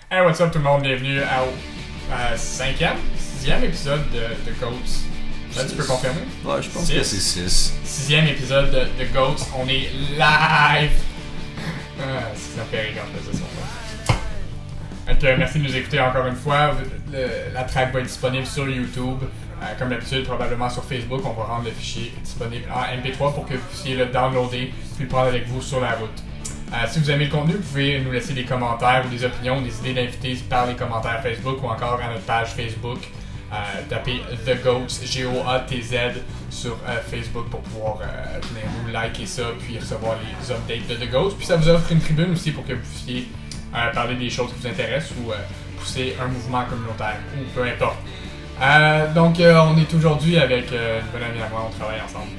Hey, what's up tout le monde? Bienvenue au sixième épisode de Goats. Là, tu peux confirmer? Ouais, je pense que c'est 6. Sixième épisode de Goats. On est live! Ça fait rire quand je fais ça. Donc, merci de nous écouter encore une fois. La track va être disponible sur YouTube. Comme d'habitude, probablement sur Facebook. On va rendre le fichier disponible en MP3 pour que vous puissiez le downloader puis le prendre avec vous sur la route. Si vous aimez le contenu, vous pouvez nous laisser des commentaires ou des opinions, des idées d'invités par les commentaires Facebook ou encore à notre page Facebook. Tapez The Goats, G-O-A-T-Z sur Facebook pour pouvoir venir nous liker ça puis recevoir les updates de The Goats. Puis ça vous offre une tribune aussi pour que vous puissiez parler des choses qui vous intéressent ou pousser un mouvement communautaire ou peu importe. Donc on est aujourd'hui avec une bonne amie à moi, on travaille ensemble.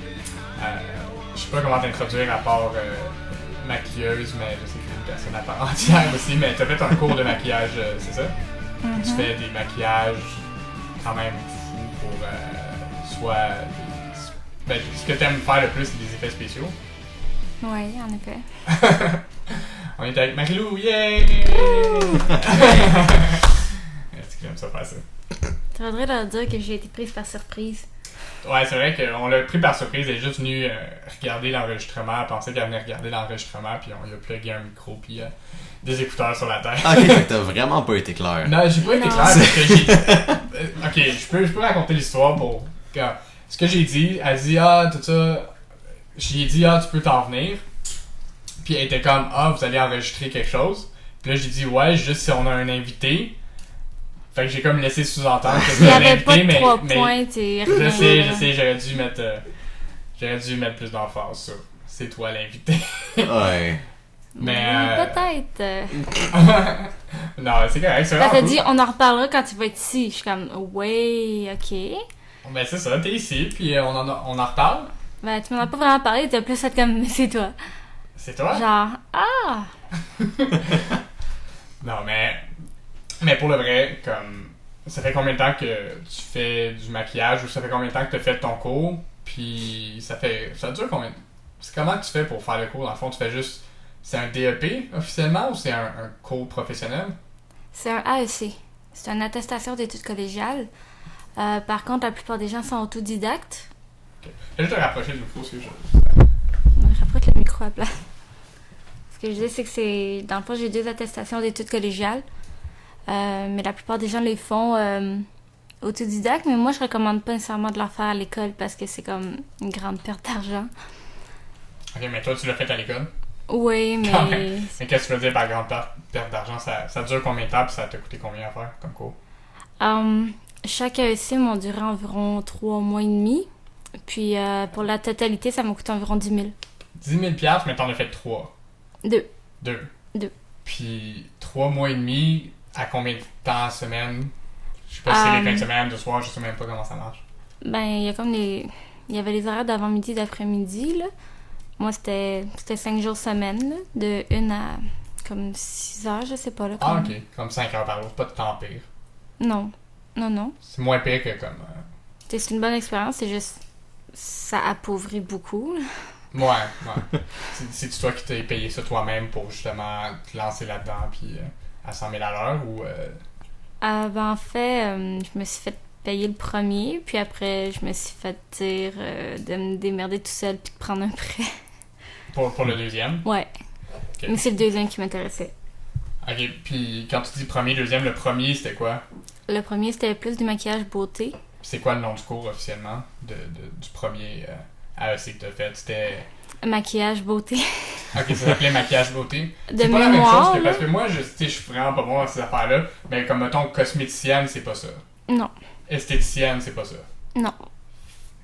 Je sais pas comment t'introduire à part maquilleuse, mais je sais que t'es une personne à part entière aussi, mais t'as fait un cours de maquillage, c'est ça? Mm-hmm. Tu fais des maquillages quand même fous pour soit... ce que t'aimes faire le plus, c'est des effets spéciaux. Oui, en effet. On est avec Marie-Lou, yay! Est-ce que j'aime ça faire ça? Tu voudrais leur dire que j'ai été prise par surprise. Ouais, c'est vrai qu'on l'a pris par surprise. Elle est juste venue regarder l'enregistrement. Elle pensait qu'elle venait regarder l'enregistrement, puis on lui a plugué un micro, puis des écouteurs sur la tête. Ok, t'as vraiment pas été clair. Non, j'ai pas été clair parce que j'ai. Ok, je peux raconter l'histoire pour. Ce que j'ai dit, elle dit tout ça. J'ai dit tu peux t'en venir. Puis elle était comme vous allez enregistrer quelque chose. Puis là j'ai dit ouais, juste si on a un invité. Fait que j'ai comme laissé sous-entendre que c'était un invité, mais je sais, j'aurais dû mettre plus d'emphase sur c'est toi l'invité. Ouais. Mais peut-être. Non, c'est correct, c'est vraiment t'as cool. dit on en reparlera quand tu vas être ici. Je suis comme ouais, ok. Ben c'est ça, t'es ici, puis on en reparle. Ben tu m'en as pas vraiment parlé, t'as plus fait comme c'est toi. C'est toi? Genre Non, mais pour le vrai, comme ça fait combien de temps que tu fais du maquillage ou ça fait combien de temps que tu as fait ton cours? Puis ça dure combien? C'est comment que tu fais pour faire le cours? Dans le fond, tu fais juste... C'est un DEP officiellement ou c'est un cours professionnel? C'est un AEC. C'est une attestation d'études collégiales. Par contre, la plupart des gens sont autodidactes. Ok. Je vais te rapprocher du micro, c'est juste. Rapproche le micro à plat. Ce que je dis, c'est que c'est... Dans le fond, j'ai 2 attestations d'études collégiales. Mais la plupart des gens les font autodidactes, mais moi je recommande pas nécessairement de leur faire à l'école parce que c'est comme une grande perte d'argent. Ok, mais toi tu l'as fait à l'école? Oui, mais... Mais qu'est-ce que tu veux dire par grande perte d'argent? Ça dure combien de temps et ça t'a coûté combien à faire comme cours? Chaque AEC m'a duré environ 3 mois et demi. Puis pour la totalité, ça m'a coûté environ 10 000. 10 000 mais t'en as fait 3? 2. Puis 3 mois et demi... À combien de temps en semaine? Je sais pas si c'est les fins de semaine, de soir, je sais même pas comment ça marche. Ben, il y a comme il y avait les horaires d'avant-midi et d'après-midi, là. Moi, c'était 5 jours semaine, là, de 1 à comme 6 heures, je sais pas, là. Ah, ok. Comme 5 heures par jour, pas de temps pire. Non. C'est moins pire que comme... C'est une bonne expérience, c'est juste... Ça appauvrit beaucoup, là. Ouais. C'est toi qui t'es payé ça toi-même pour justement te lancer là-dedans, puis... à 100 000 à l'heure ou... Ben, en fait, je me suis fait payer le premier, puis après, je me suis fait dire de me démerder tout seul puis de prendre un prêt. Pour le deuxième? Ouais. Okay. Mais c'est le deuxième qui m'intéressait. Ok, puis quand tu dis premier, deuxième, le premier, c'était quoi? Le premier, c'était plus du maquillage beauté. C'est quoi le nom du cours officiellement du premier AEC que t'as fait? C'était... Maquillage beauté. Ok, ça s'appelait maquillage beauté. De c'est pas mémoire, la même chose que, là. parce que moi, je suis vraiment pas bon dans ces affaires-là, mais comme mettons cosméticienne, c'est pas ça. Non. Esthéticienne, c'est pas ça. Non.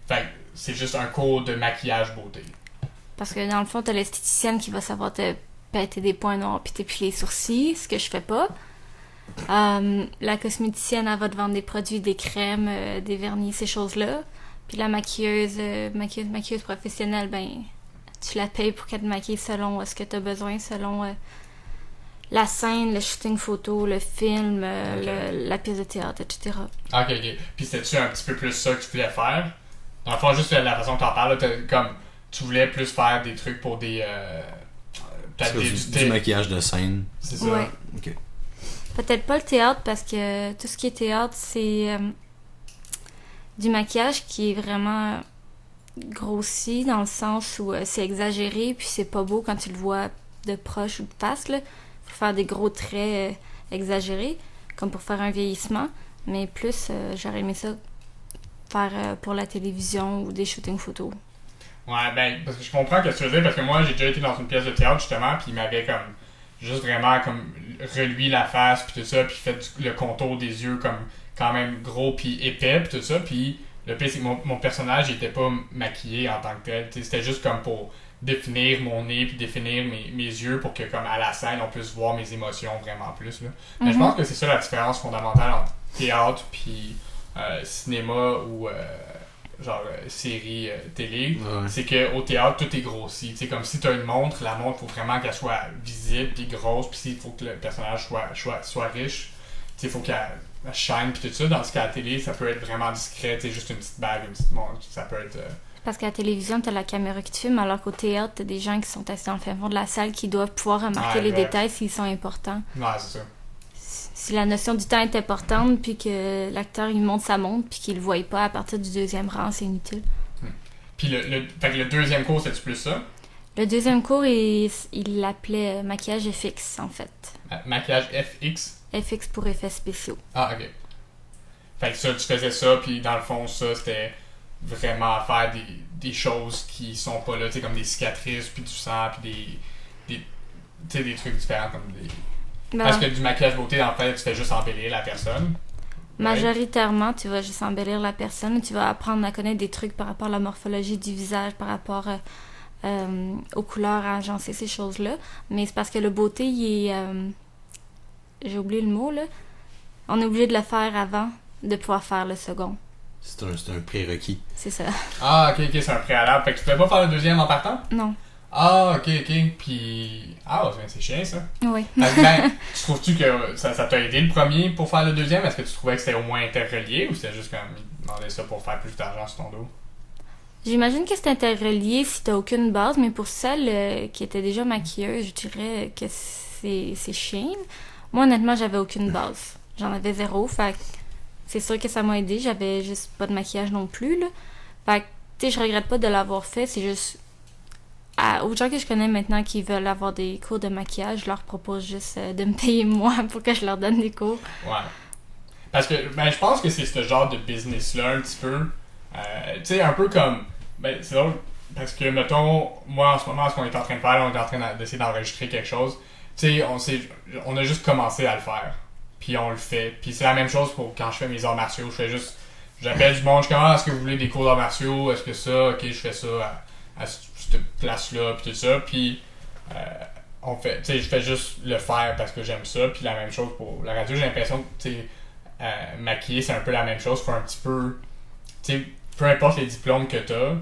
Fait que c'est juste un cours de maquillage beauté. Parce que dans le fond, t'as l'esthéticienne qui va savoir te péter des points noirs puis t'épiler les sourcils, ce que je fais pas. La cosméticienne, elle va te vendre des produits, des crèmes, des vernis, ces choses-là. Puis la maquilleuse professionnelle, ben... Tu la payes pour qu'elle te maquille selon ce que tu as besoin, selon la scène, le shooting photo, le film, la pièce de théâtre, etc. Ok. Puis c'était-tu un petit peu plus ça que tu voulais faire? Dans le fond, juste la façon que t'en parles, là, comme tu voulais plus faire des trucs pour des... du maquillage de scène. C'est ça? Ouais. Ok. Peut-être pas le théâtre, parce que tout ce qui est théâtre, c'est du maquillage qui est vraiment grossi, dans le sens où c'est exagéré, puis c'est pas beau quand tu le vois de proche ou de face, là. Faut faire des gros traits exagérés, comme pour faire un vieillissement. Mais plus, j'aurais aimé ça faire pour la télévision ou des shootings photos. Ouais, ben, parce que je comprends ce que tu veux dire, parce que moi, j'ai déjà été dans une pièce de théâtre, justement, puis il m'avait comme juste vraiment comme reluit la face, puis tout ça, puis fait le contour des yeux comme quand même gros, puis épais, puis tout ça, puis le pire, c'est que mon personnage, il était pas maquillé en tant que tel, t'sais, c'était juste comme pour définir mon nez, puis définir mes yeux, pour que comme à la scène, on puisse voir mes émotions vraiment plus, là. Mais je pense que c'est ça la différence fondamentale entre théâtre, puis cinéma ou série télé, c'est qu'au théâtre tout est grossi. C'est comme si tu as une montre, la montre faut vraiment qu'elle soit visible puis grosse, puis il faut que le personnage soit riche, il faut qu'elle shine puis tout ça. Dans ce cas à la télé, ça peut être vraiment discret, juste une petite bague, une petite montre, ça peut être Parce qu'à la télévision, t'as la caméra qui te filme, alors qu'au théâtre, t'as des gens qui sont assis dans le fin fond de la salle qui doivent pouvoir remarquer les détails s'ils sont importants. Ouais, c'est ça. Si la notion du temps est importante, puis que l'acteur il monte sa montre, puis qu'il le voit pas à partir du deuxième rang, c'est inutile. Puis fait que le deuxième cours, c'est-tu plus ça? Le deuxième cours, il l'appelait maquillage FX, en fait. Maquillage FX? FX pour effets spéciaux. Ah, ok. Fait que ça, tu faisais ça, puis dans le fond, ça, c'était vraiment faire des choses qui sont pas là, tu sais, comme des cicatrices, puis du sang, puis des trucs différents, comme des... Parce que du maquillage beauté, en fait, tu fais juste embellir la personne. Majoritairement, tu vas juste embellir la personne. Tu vas apprendre à connaître des trucs par rapport à la morphologie du visage, par rapport aux couleurs, à agencer ces choses-là. Mais c'est parce que le beauté, il est... j'ai oublié le mot, là. On est obligé de le faire avant de pouvoir faire le second. C'est un prérequis. C'est ça. Ah, ok, c'est un préalable. Fait que tu pouvais pas faire le deuxième en partant? Non. Ah, ok. Puis... Ah, ben, c'est chiant, ça. Oui. Ben, tu trouves-tu que ça t'a aidé le premier pour faire le deuxième? Est-ce que tu trouvais que c'était au moins interrelié ou c'était juste comme ils demandaient ça pour faire plus d'argent sur ton dos? J'imagine que c'est interrelié si t'as aucune base, mais pour celle qui était déjà maquilleuse, je dirais que c'est chiant. Moi, honnêtement, j'avais aucune base. J'en avais zéro, fait que c'est sûr que ça m'a aidé. J'avais juste pas de maquillage non plus, là. Fait que, tu sais, je regrette pas de l'avoir fait, c'est juste... aux gens que je connais maintenant qui veulent avoir des cours de maquillage, je leur propose juste de me payer moi pour que je leur donne des cours. Ouais. Parce que ben, je pense que c'est ce genre de business-là un petit peu. Tu sais, un peu comme... Ben, c'est drôle, parce que, mettons, moi en ce moment, ce qu'on est en train de faire, on est en train d'essayer d'enregistrer quelque chose. Tu sais, on a juste commencé à le faire. Puis on le fait. Puis c'est la même chose pour quand je fais mes arts martiaux. Je fais juste... J'appelle du monde, je commence, est-ce que vous voulez des cours d'arts martiaux? Est-ce que ça? Ok, je fais ça à cette place-là, puis tout ça, puis on fait, tu sais, je fais juste le faire parce que j'aime ça, puis la même chose pour la radio, j'ai l'impression que, tu sais, maquiller, c'est un peu la même chose, faut un petit peu, tu sais, peu importe les diplômes que t'as,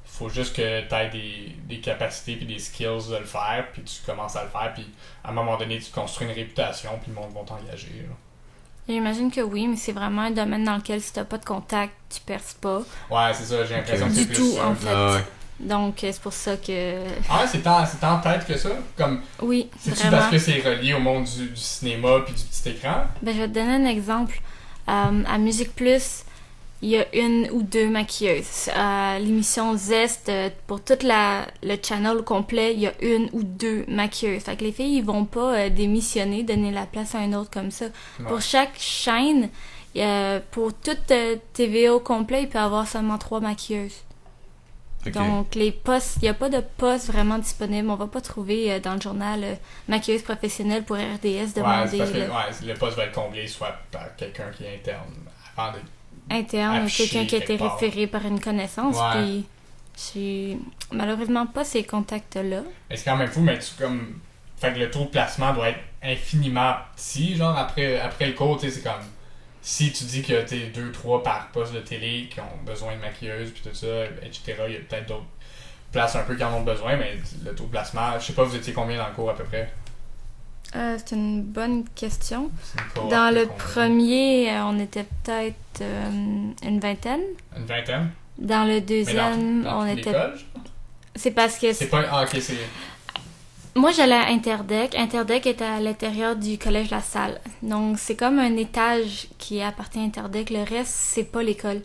faut juste que t'aies des capacités puis des skills de le faire, puis tu commences à le faire, puis à un moment donné, tu construis une réputation, puis le monde va t'engager, là. J'imagine que oui, mais c'est vraiment un domaine dans lequel si t'as pas de contact, tu perces pas. Ouais, c'est ça, j'ai l'impression que c'est du plus tout, ça. en fait. Ah ouais. Donc, c'est pour ça que... Ah, c'est tant tête que ça? Comme, Oui, c'est-tu vraiment. parce que c'est relié au monde du cinéma puis du petit écran? Ben, je vais te donner un exemple. À Musique Plus, il y a une ou deux maquilleuses. À l'émission Zest, pour tout le channel complet, il y a une ou deux maquilleuses. Fait que les filles, ils vont pas démissionner, donner la place à un autre comme ça. Ouais. Pour chaque chaîne, pour toute TVA au complet, il peut y avoir seulement 3 maquilleuses. Ok. Donc, les postes, il n'y a pas de poste vraiment disponible. On va pas trouver dans le journal maquilleuse professionnelle pour RDS Ouais, demander c'est parce que là, le poste va être comblé soit par quelqu'un qui est interne avant de... interne ou affiché quelqu'un qui a été quelque part. référé par une connaissance. Ouais. Puis, j'ai malheureusement pas ces contacts-là. Mais c'est quand même fou, mais tu comme... Fait que le taux de placement doit être infiniment petit, genre après le cours, tu sais, c'est comme... Si tu dis que t'es 2-3 par poste de télé qui ont besoin de maquilleuse puis tout ça, etc., il y a peut-être d'autres places un peu qui en ont besoin, mais le taux de placement, je sais pas, vous étiez combien dans le cours à peu près? C'est une bonne question. C'est une cohorte Dans de le combien? premier, on était peut-être une vingtaine. Une vingtaine? Dans le Mais deuxième, dans on toute était... l'école, je pense? C'est parce que... C'est pas... Ah, ok, c'est... Moi, j'allais à Interdeck. Interdeck est à l'intérieur du collège La Salle. Donc, c'est comme un étage qui appartient à Interdeck. Le reste, c'est pas l'école.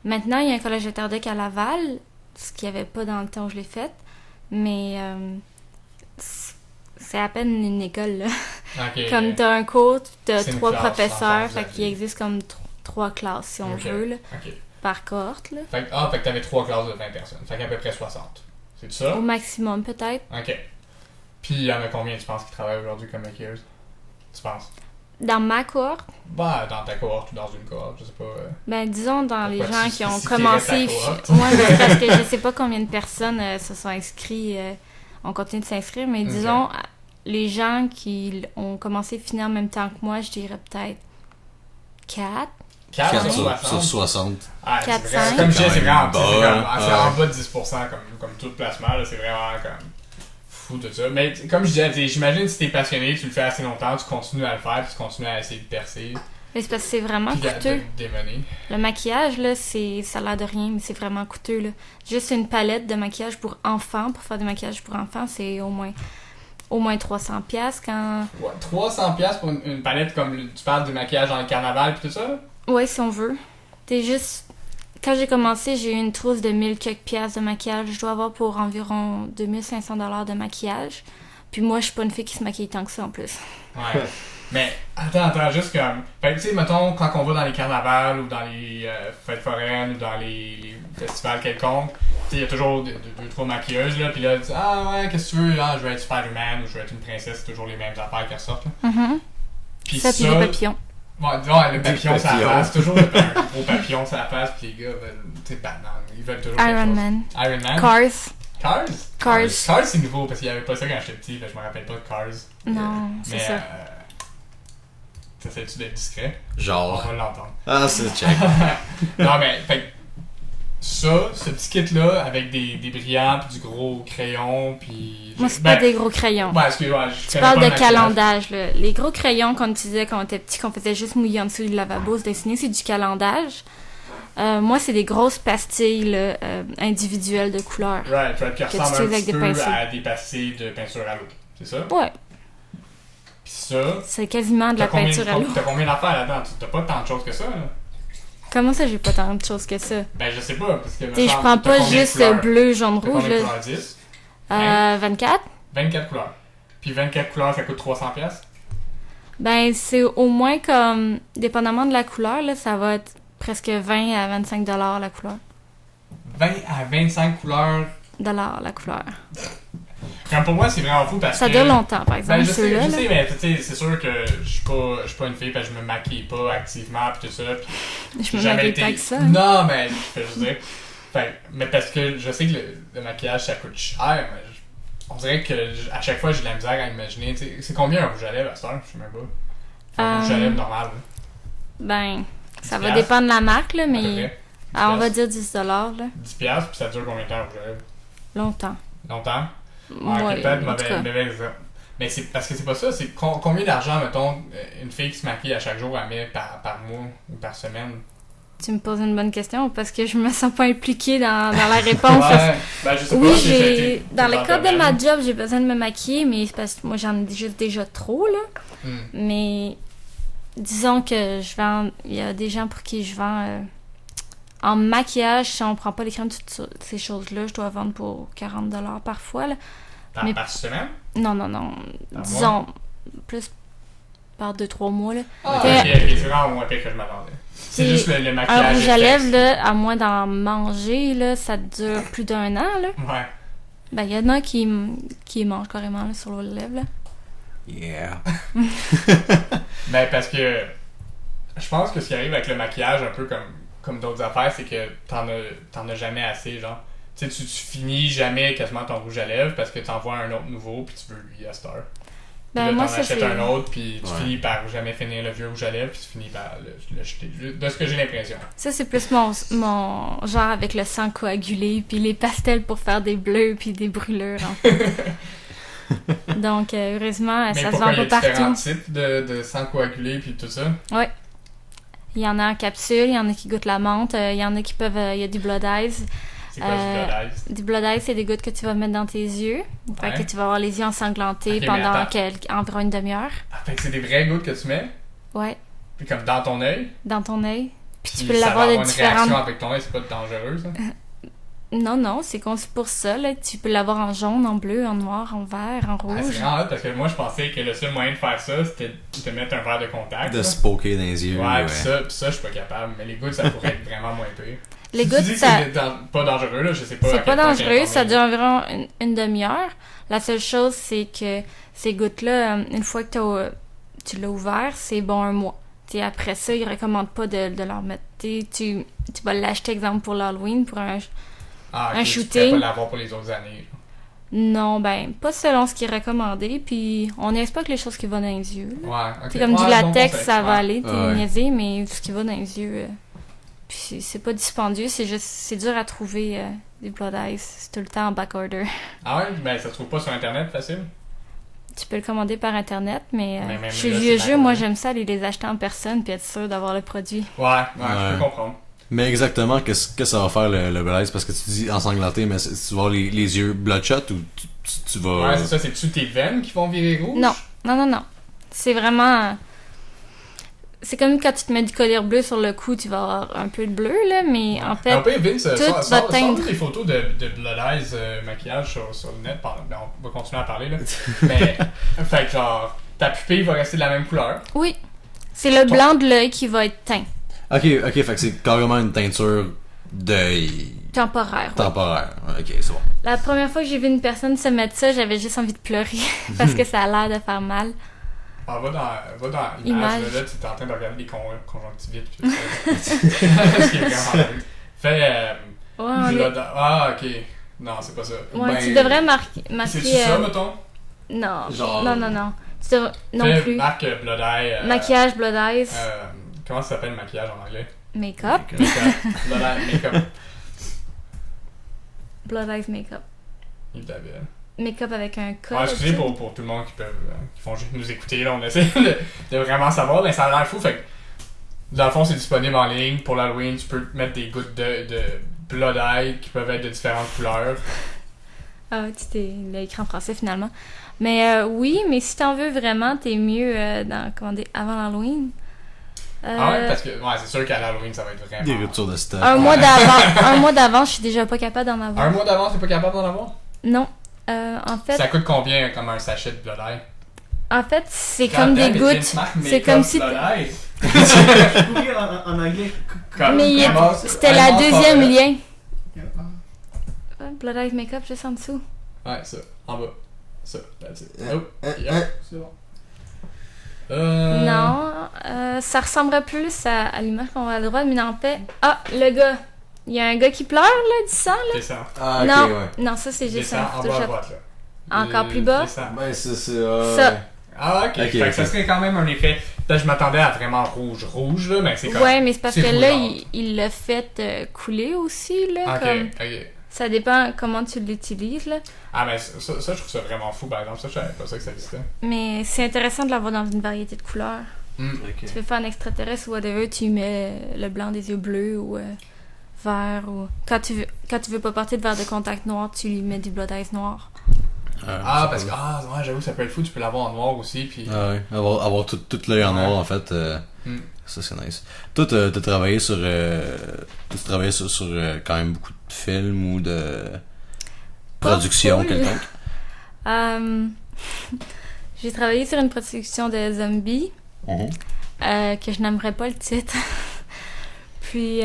Maintenant, il y a un collège Interdeck à Laval, ce qu'il n'y avait pas dans le temps où je l'ai fait. Mais c'est à peine une école, là. Ok. Comme t'as un cours, t'as C'est une 3 classe, professeurs, ensemble, fait qu'il existe comme 3 classes, si on Ok. veut, là, Ok. par cohorte, là. Fait que t'avais 3 classes de 20 personnes. Fait qu'à peu près 60. C'est ça? Au maximum, peut-être. Ok. Puis il y en a combien tu penses qui travaillent aujourd'hui comme maquilleuse? Tu penses? Dans ma cohorte, Bah, dans ta cohorte ou dans une cohorte, je sais pas. ben disons dans les Pourquoi gens tu qui ont spécifierais commencé... ta cohorte? Ouais, mais parce que je sais pas combien de personnes se sont inscrits, ont continué de s'inscrire, mais disons, les gens qui ont commencé finir en même temps que moi, je dirais peut-être 4. 4 4 sur sur 60. 60. Ah, c'est 4, vrai. 5. Comme je disais, c'est vraiment Bon, c'est en ouais. bas de 10% comme tout placement. Là, c'est vraiment comme fou de ça. Mais comme je disais, j'imagine si t'es passionné, tu le fais assez longtemps, tu continues à le faire, puis tu continues à essayer de percer, Mais c'est parce que c'est vraiment puis de coûteux. démoner. Le maquillage, là, ça a l'air de rien, mais c'est vraiment coûteux, là. Juste une palette de maquillage pour enfants, pour faire des maquillages pour enfants, c'est au moins 300$ quand... Ouais, 300$ pour une palette comme tu parles du maquillage dans le carnaval puis tout ça? Ouais, si on veut. T'es juste... Quand j'ai commencé, j'ai eu une trousse de 1000 quelques piastres de maquillage. Je dois avoir pour environ 2500$ de maquillage. Puis moi, je suis pas une fille qui se maquille tant que ça, en plus. Ouais. Mais attends, juste comme... Fait que tu sais, mettons, quand on va dans les carnavals ou dans les fêtes foraines ou dans les festivals quelconques, tu sais, il y a toujours deux, trois maquilleuses, là, puis là, tu dis, ah ouais, qu'est-ce que tu veux? Ah, je veux être Spider-Man ou je veux être une princesse, c'est toujours les mêmes affaires qui ressortent, là. Puis Ça, puis les papillons. Ouais, le papillon, ça papillons. passe. Toujours un gros papillon, ça passe, puis les gars veulent, tu sais, Batman, ils veulent toujours quelque Iron chose. Man. Iron Man? Cars. Cars? Cars, c'est nouveau, parce qu'il n'y avait pas ça quand j'étais petit, fait que je me rappelle pas de Cars. Non, c'est Mais, ça. t'essaies-tu d'être discret? On Genre. va l'entendre. Ah, c'est check. Non, mais, fait que ça, ce petit kit-là, avec des brillants, puis du gros crayon, puis... Moi, c'est pas des gros crayons. Ouais, excuse-moi, je Tu connais parles pas de le maquillage. calandage, là. Les gros crayons qu'on utilisait quand on était petit, qu'on faisait juste mouiller en dessous du lavabo, se dessiner, c'est du calandage. Moi, c'est des grosses pastilles là, individuelles de couleurs. Right, fait qui tu ressemble un utilises avec petit des peu pinceaux. à des pastilles de peinture à l'eau. C'est ça? Ouais, Puis ça... c'est quasiment de la peinture à l'eau. T'as combien d'affaires là-dedans? T'as pas tant de choses que ça, là? Comment ça, j'ai pas tant de choses que ça? Ben, je sais pas, parce que... Tu sais, je prends pas juste bleu, jaune, T'as rouge, combien de là. couleurs? 10? 24? 24 couleurs. Puis 24 couleurs, ça coûte 300$? Ben, c'est au moins comme, dépendamment de la couleur, là, ça va être presque 20 à 25$ la couleur. 20 à 25 couleurs. La couleur. Comme pour moi, c'est vraiment fou parce Ça que... dure longtemps, par exemple, Ben, je ceux-là. là. sais, mais tu sais, c'est sûr que je suis pas une fille parce que je me maquille pas activement pis tout ça. Pis Je me j'ai jamais maquille été... pas avec ça. Non, mais je veux dire... mais parce que je sais que le maquillage, ça coûte cher, mais on dirait que à chaque fois, j'ai de la misère à imaginer. Tu sais, c'est combien un rouge à lèvres à cette heure? Je sais même pas. Un rouge à lèvres normal, là. Ben, ça 10 va dépendre de la marque, là, À peu mais... près. on va dire 10$, là. 10$, puis ça dure combien de temps un rouge à lèvres? Longtemps. Longtemps? Ouais, peut-être en tout cas. mauvais exemple. Mais c'est parce que c'est pas ça, c'est combien d'argent, mettons, une fille qui se maquille à chaque jour, elle met par mois ou par semaine? Tu me poses une bonne question parce que je me sens pas impliquée dans la réponse. Ouais, ben je sais Oui, pas si j'ai été dans le cadre de domaine. ma job, j'ai besoin de me maquiller, mais c'est parce que moi, j'en ai juste déjà trop, là. Hmm. Mais disons que je vends... Il y a des gens pour qui je vends... en maquillage, si on prend pas les crèmes, toutes ces choses-là, je dois vendre pour 40$ parfois, là. Mais- Par semaine? Non. Par Disons, plus par 2-3 mois, là. Ah, Que- ok, c'est vraiment moins pire que je m'attendais. C'est juste le maquillage. Un rouge à lèvres, effect. là, à moins d'en manger, là, ça dure plus d'1 an, là. Ouais. Ben, il y en a qui mangent carrément, là, sur l'eau de lèvres, là. Yeah. Ben parce que je pense que ce qui arrive avec le maquillage, un peu comme d'autres affaires, c'est que t'en as jamais assez, genre. Tu sais, tu finis jamais quasiment ton rouge à lèvres parce que t'en vois un autre nouveau puis tu veux lui à cette heure. Puis Ben, là, moi, t'en ça, achètes c'est... un autre puis tu Ouais. finis par jamais finir le vieux rouge à lèvres puis tu finis par le jeter. De ce que j'ai l'impression. Ça, c'est plus mon genre avec le sang coagulé, puis les pastels pour faire des bleus, puis des brûlures, en fait. Donc, heureusement, Mais ça se pourquoi vend il y pas a différents partout. types de sang coagulé puis tout ça? Il y en a en capsule, il y en a qui goûtent la menthe, il y en a qui peuvent... il y a du Blood Eyes. C'est quoi du blood ice? Du blood ice, c'est des gouttes que tu vas mettre dans tes yeux. Fait Ouais. que tu vas avoir les yeux ensanglantés Ok, mais pendant attends. environ une demi-heure. Ah, fait que c'est des vraies gouttes que tu mets, Ouais, puis comme dans ton œil. dans ton œil. Puis tu Puis peux ça l'avoir va de avoir une réaction différentes... avec ton œil, c'est pas dangereux, ça? Non, c'est conçu pour ça, là. Tu peux l'avoir en jaune, en bleu, en noir, en vert, en Ah, c'est rouge. vraiment hot, parce que moi, je pensais que le seul moyen de faire ça, c'était de te mettre un verre de contact. De là. se poker dans les yeux. Ouais, pis ça, je suis pas capable. Mais les gouttes, ça pourrait être vraiment moins pire. Les Si gouttes, tu dis que ça... c'est pas dangereux, là, je sais pas. à C'est quel pas point dangereux, ça informé. dure environ une demi-heure. La seule chose, c'est que ces gouttes-là, une fois que tu l'as ouvert, c'est bon un mois. T'sais, après ça, ils recommandent pas de leur mettre. Tu vas l'acheter, exemple, pour l'Halloween, pour un Ah, ok, un tu shooting. pourrais pas l'avoir pour les autres années. genre. Non, ben, pas selon ce qui est recommandé, puis on niaise pas que les choses qui vont dans les yeux. Là. Ouais, ok. T'sais, comme Ouais, du bon latex, conseil. ça va Ouais. aller, t'es Ouais. niaisé, mais ce qui va dans les yeux, puis c'est pas dispendieux, c'est juste, c'est dur à trouver des blood ice, c'est tout le temps en backorder. Ah ouais, ben ça se trouve pas sur internet facile. Tu peux le commander par internet, mais Mais même je suis là, vieux c'est jeu, moi backorder. j'aime ça aller les acheter en personne puis être sûr d'avoir le produit. Ouais, je Ouais. peux comprendre. Mais exactement, qu'est-ce que ça va faire le blood ice? Parce que tu dis ensanglanté, mais tu vas avoir les yeux bloodshot ou tu vas... Ouais, c'est ça, c'est-tu tes veines qui vont virer rouge? Non. C'est vraiment... C'est comme quand tu te mets du collier bleu sur le cou, tu vas avoir un peu de bleu, là, mais en fait... On peut Vince, tout va teindre. des photos de Blood Eyes maquillage sur le net. Ben, on va continuer à parler, là. Mais, fait que genre, ta pupille va rester de la même couleur. Oui, c'est le Ton- blanc de l'œil qui va être teint, Ok, fait que c'est carrément une teinture d'œil temporaire. ouais. temporaire. Ok, c'est bon. La première fois que j'ai vu une personne se mettre ça, j'avais juste envie de pleurer parce que ça a l'air de faire mal. Ah, va dans Image. l'image, là, tu es en train de regarder les conjonctivites. Pis tout ça. Ce qui est vraiment cool. Fait, Ouais, on est- Blood... Ah, ok. Non, c'est pas ça. ouais, Ben, tu devrais marquer... C'est-tu ça, mettons? Non, Genre- non. Tu devrais... Non Fais plus. marque Blood Eye. Maquillage, blood eyes, Comment ça s'appelle le maquillage en anglais? make-up. Make-up. Blood Eye, make-up. Blood eyes, make-up. Il t'avait. Make-up avec un col. Ouais, excusez pour tout le monde qui font juste nous écouter, là, on essaie de vraiment savoir, mais ça a l'air fou, fait que dans le fond c'est disponible en ligne pour l'Halloween, tu peux mettre des gouttes de Blood Eye qui peuvent être de différentes couleurs. Ah, tu t'es l'écran français finalement. Mais oui, mais si t'en veux vraiment, t'es mieux avant l'Halloween. Ah ouais, parce que ouais, c'est sûr qu'à l'Halloween ça va être vraiment... Des ruptures de stock. Un mois d'avant, un mois d'avant, je suis déjà pas capable d'en avoir. Un mois d'avance, t'es pas capable d'en avoir? Non. En fait, Ça coûte combien comme un sachet de Blood Eye? c'est comme des gouttes. C'est comme si Blood Eye. Oui, en anglais. Comme Mais c'était la deuxième lien. Ouais, Blood eyes make-up juste en dessous. Ouais, ça, en bas. Ça, that's it. Oh, euh, yeah, c'est bon. Non, ça ressemblerait plus à l'image qu'on va à droite, mais en fait... Ah, le gars. Il y a un gars qui pleure, là, du sang, là. Descends. Ah, ok, non, ouais. non, ça, c'est juste Descends un en bas à Photoshop. droite, là. Encore plus bas? Descends. Ben, c'est... Ça. Ah, ok. Fait que ça serait quand même un effet. Là, je m'attendais à vraiment rouge, là, mais c'est comme. Ouais, mais c'est parce c'est que là, rougeâtre. il l'a fait couler aussi, là. Ok, Comme, ok. ça dépend comment tu l'utilises, là. Ah, mais ça, je trouve ça vraiment fou, par exemple. Ça, je savais pas ça que ça existait. Mais c'est intéressant de l'avoir dans une variété de couleurs. Ok. Tu veux faire un extraterrestre ou whatever, tu mets le blanc des yeux bleus ou vert. Ou... Quand tu veux pas porter de verre de contact noir, tu lui mets du blood eyes noir. Ah, parce que, ouais, j'avoue, ça peut être fou. Tu peux l'avoir en noir aussi, puis. Ah ouais, avoir tout l'œil en Ouais. noir en fait, ça c'est nice. Toi t'as travaillé sur quand même beaucoup de films ou de production full. quelconque. J'ai travaillé sur une production de zombies que je n'aimerais pas le titre. Puis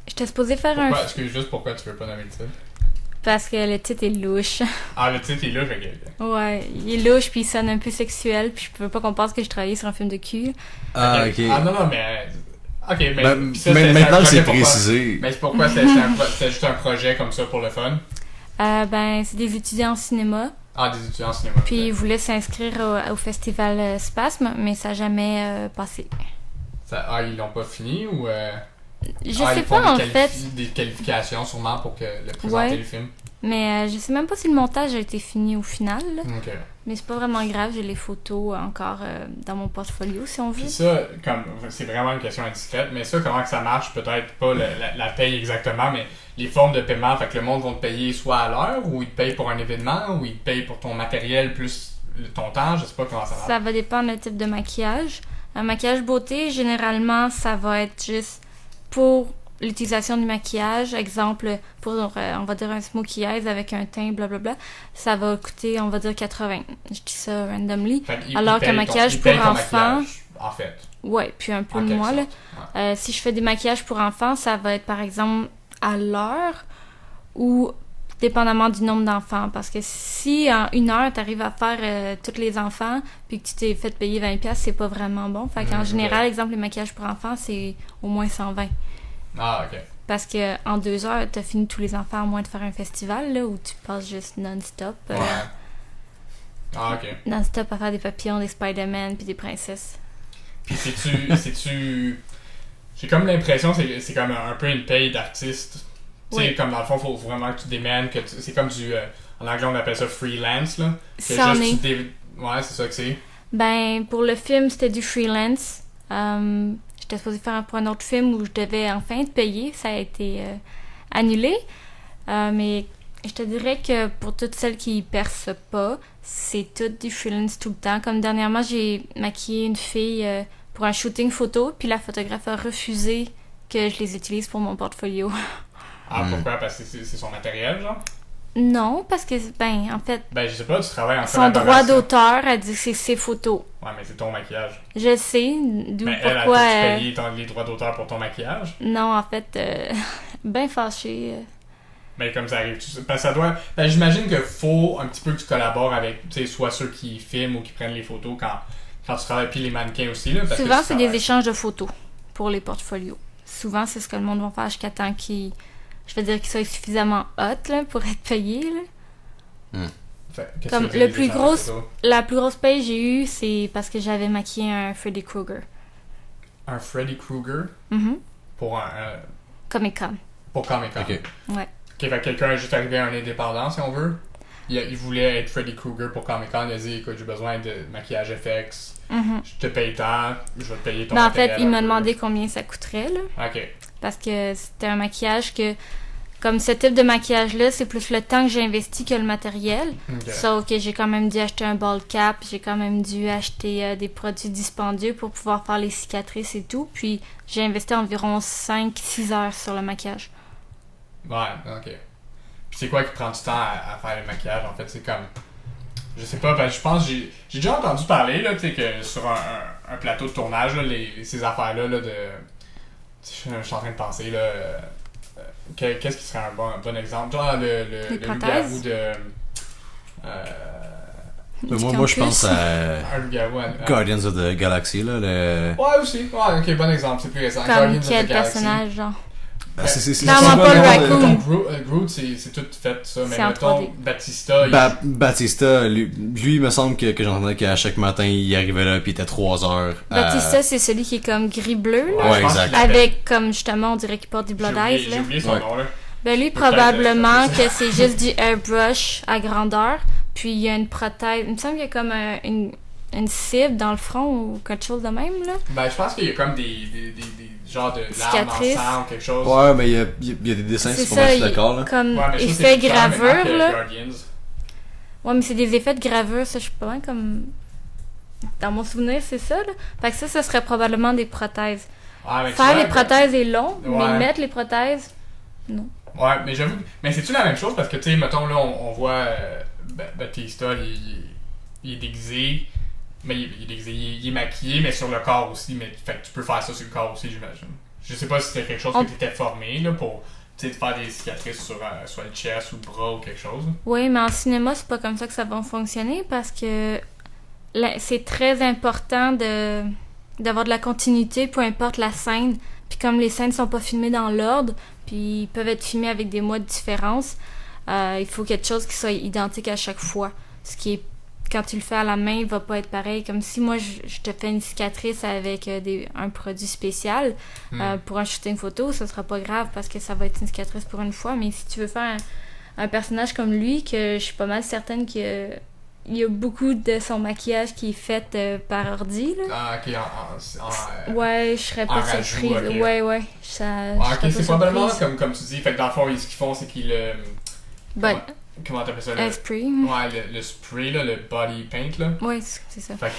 j'étais supposée faire Pourquoi, excuse juste pourquoi tu veux pas nommer le titre. parce que le titre est louche. Ah, le titre est là, fait que. Ouais, il est louche puis il sonne un peu sexuel puis je veux pas qu'on pense que je travaillais sur un film de cul. Ah ok. Ah, non, mais. Ok, mais. Ben, pis ça, mais un maintenant que projet c'est pourquoi- précisé. Mais c'est pourquoi c'était juste un projet comme ça pour le fun. Ben, c'est des étudiants en cinéma. Ah, des étudiants en cinéma. Puis ils voulaient s'inscrire au festival Spasme, mais ça n'a jamais passé. Ils l'ont pas fini ou. Je ils sais font pas en des fait. des qualifications sûrement pour présenter Ouais. le film. Mais je sais même pas si le montage a été fini au final, là. Ok. Mais c'est pas vraiment grave, j'ai les photos encore dans mon portfolio, si on veut. Puis ça, comme c'est vraiment une question indiscrète, mais ça, comment que ça marche, peut-être pas la paye exactement, mais les formes de paiement, fait que le monde va te payer soit à l'heure, ou ils te payent pour un événement, ou ils te payent pour ton matériel plus ton temps, je sais pas comment ça marche. Ça va dépendre du type de maquillage. Un maquillage beauté, généralement, ça va être juste pour l'utilisation du maquillage. Exemple, pour, on va dire un smokey eyes avec un teint, blablabla, ça va coûter, on va dire 80. Je dis ça randomly. Fait qu'ils Alors payent qu'un maquillage ils pour payent ton enfants... maquillage, en fait. Ouais, puis un peu En de quelque moi, là. sorte. Si je fais des maquillages pour enfants, ça va être par exemple à l'heure ou dépendamment du nombre d'enfants. Parce que si en 1 heure, tu arrives à faire tous les enfants puis que tu t'es fait payer 20$, c'est pas vraiment bon. Fait qu'en général, exemple, les maquillages pour enfants, c'est au moins 120. Ah, ok. Parce que en 2 heures, t'as fini tous les enfants à moins de faire un festival là, où tu passes juste non-stop. Ouais. Ah, ok. Non-stop à faire des papillons, des Spider-Man puis des princesses. Puis c'est-tu... J'ai comme l'impression que c'est comme un peu une paye d'artiste. Tu sais, Oui. comme dans le fond, faut vraiment que tu démènes, que c'est comme du... en anglais, on appelle ça freelance, là. Que Ça en juste est. Ouais, c'est ça que c'est. Ben, pour le film, c'était du freelance. J'étais supposée faire pour un autre film où je devais enfin être payée. Ça a été annulé. Mais je te dirais que pour toutes celles qui percent pas, c'est tout du freelance tout le temps. Comme dernièrement, j'ai maquillé une fille pour un shooting photo, puis la photographe a refusé que je les utilise pour mon portfolio. Ah, pourquoi? Parce que c'est son matériel, genre? Non, parce que, ben, en fait, Ben, je sais pas, tu travailles en son droit collaboration. d'auteur a dit que c'est ses photos. Ouais, mais c'est ton maquillage. Je sais, d'où Mais pourquoi... elle a-tu payé les droits d'auteur pour ton maquillage? Non, en fait, ben fâchée. Mais comme ça arrive, parce que ça doit... Ben, j'imagine qu'il faut un petit peu que tu collabores avec, tu sais, soit ceux qui filment ou qui prennent les photos quand tu travailles, puis les mannequins aussi, là. Parce Souvent, que c'est des échanges de photos pour les portfolios. Souvent, c'est ce que le monde va faire jusqu'à temps qu'ils... Je veux dire qu'ils soient suffisamment hot là, pour être payés. Là. Qu'est-ce Comme que tu le veux plus dire, des gros, échanges de photos? la plus grosse paye que j'ai eue, c'est parce que j'avais maquillé un Freddy Krueger. Un Freddy Krueger pour Comic Con. pour Comic-Con. Ok. Ouais. Ok, fait que quelqu'un est juste arrivé à un indépendant, si on veut. Il voulait être Freddy Krueger pour Comic-Con. Il a dit, écoute, j'ai besoin de maquillage FX. Mhm. Je te paye tant, je vais te payer ton Ben, en matériel fait, il un m'a peu. demandé combien ça coûterait. Là, Ok. parce que c'était un maquillage que... Comme ce type de maquillage-là, c'est plus le temps que j'ai investi que le matériel. Ok. Sauf que j'ai quand même dû acheter un ball cap, j'ai quand même dû acheter des produits dispendieux pour pouvoir faire les cicatrices et tout. Puis j'ai investi environ 5-6 heures sur le maquillage. Ouais, ok. Puis c'est quoi qui prend du temps à faire le maquillage? En fait, c'est comme... Je sais pas, ben, je pense j'ai déjà entendu parler, là, tu sais, que sur un plateau de tournage, là, ces affaires-là, là, de... Je suis en train de penser, là... qu'est-ce qui serait un bon exemple? Genre le prothèses? loup-garou de... Moi, je pense à un loup-garou à... Guardians of the Galaxy, là. Ouais, aussi. Ouais, ok, bon exemple, c'est plus récent. Comme Guardians of the quel Galaxy. personnage, genre. C'est Clairement pas le raccoon. Comme Groot, c'est tout fait, ça. Mais C'est en mettons, 3D. Batista, Batista, lui, il me semble que j'entendais qu'à chaque matin, il arrivait là, puis il était 3 heures. Batista, c'est celui qui est comme gris-bleu, là. Ouais, je pense exact. qu'il l'appelle- Avec, comme justement, on dirait qu'il porte des blood eyes, J'ai là. oublié son Ouais. nom, là. Ben lui, Peut-être, probablement c'est que c'est juste du airbrush à grandeur. Puis il y a une prothèse. Il me semble qu'il y a comme une cible dans le front ou quelque chose de même, là. Ben, je pense qu'il y a comme des genres de larmes Cicatrices. ensemble, quelque chose. Ouais, mais il y a des dessins, C'est c'est pas ça, mal, je suis il- d'accord, là. Comme Ouais, mais ça, effet c'est plus cher maintenant gravure, que là. Guardians. Ouais, mais c'est des effets de gravure, ça, je sais pas, hein, comme... Dans mon souvenir, c'est ça, là. Fait que ça serait probablement des prothèses. Ouais, mais tu Faire vois, les prothèses est long, Ouais. mais mettre les prothèses, non. Ouais, mais j'avoue. Mais c'est-tu la même chose? Parce que, tu sais, mettons, là, on voit Batista, il est déguisé. Mais il est déguisé, il est maquillé, mais sur le corps aussi. Mais fait que tu peux faire ça sur le corps aussi, j'imagine. Je sais pas si c'était quelque chose que tu étais formé, là, pour, tu sais, faire des cicatrices sur soit le chest ou le bras ou quelque chose. Oui, mais en cinéma, c'est pas comme ça que ça va fonctionner parce que c'est très important d'avoir de la continuité, peu importe la scène. Puis comme les scènes sont pas filmées dans l'ordre, puis ils peuvent être filmés avec des mois de différence, il faut quelque chose qui soit identique à chaque fois. Ce qui est, quand tu le fais à la main, il va pas être pareil. Comme si moi, je te fais une cicatrice avec un produit spécial, pour un shooting photo, ça sera pas grave parce que ça va être une cicatrice pour une fois. Mais si tu veux faire un personnage comme lui, que je suis pas mal certaine que il y a beaucoup de son maquillage qui est fait par ordi, là. Ah, ok, Ouais, je serais pas en rajout, surprise. ok. Ouais, ça. Ah, je ok, serais c'est pas probablement surprise. comme tu dis. Fait que dans le fond, ce qu'ils font, c'est qu'ils le. But, Comment t'appelles ça? esprit. Ouais, le spray, là, le body paint, là. Ouais, c'est ça. Fait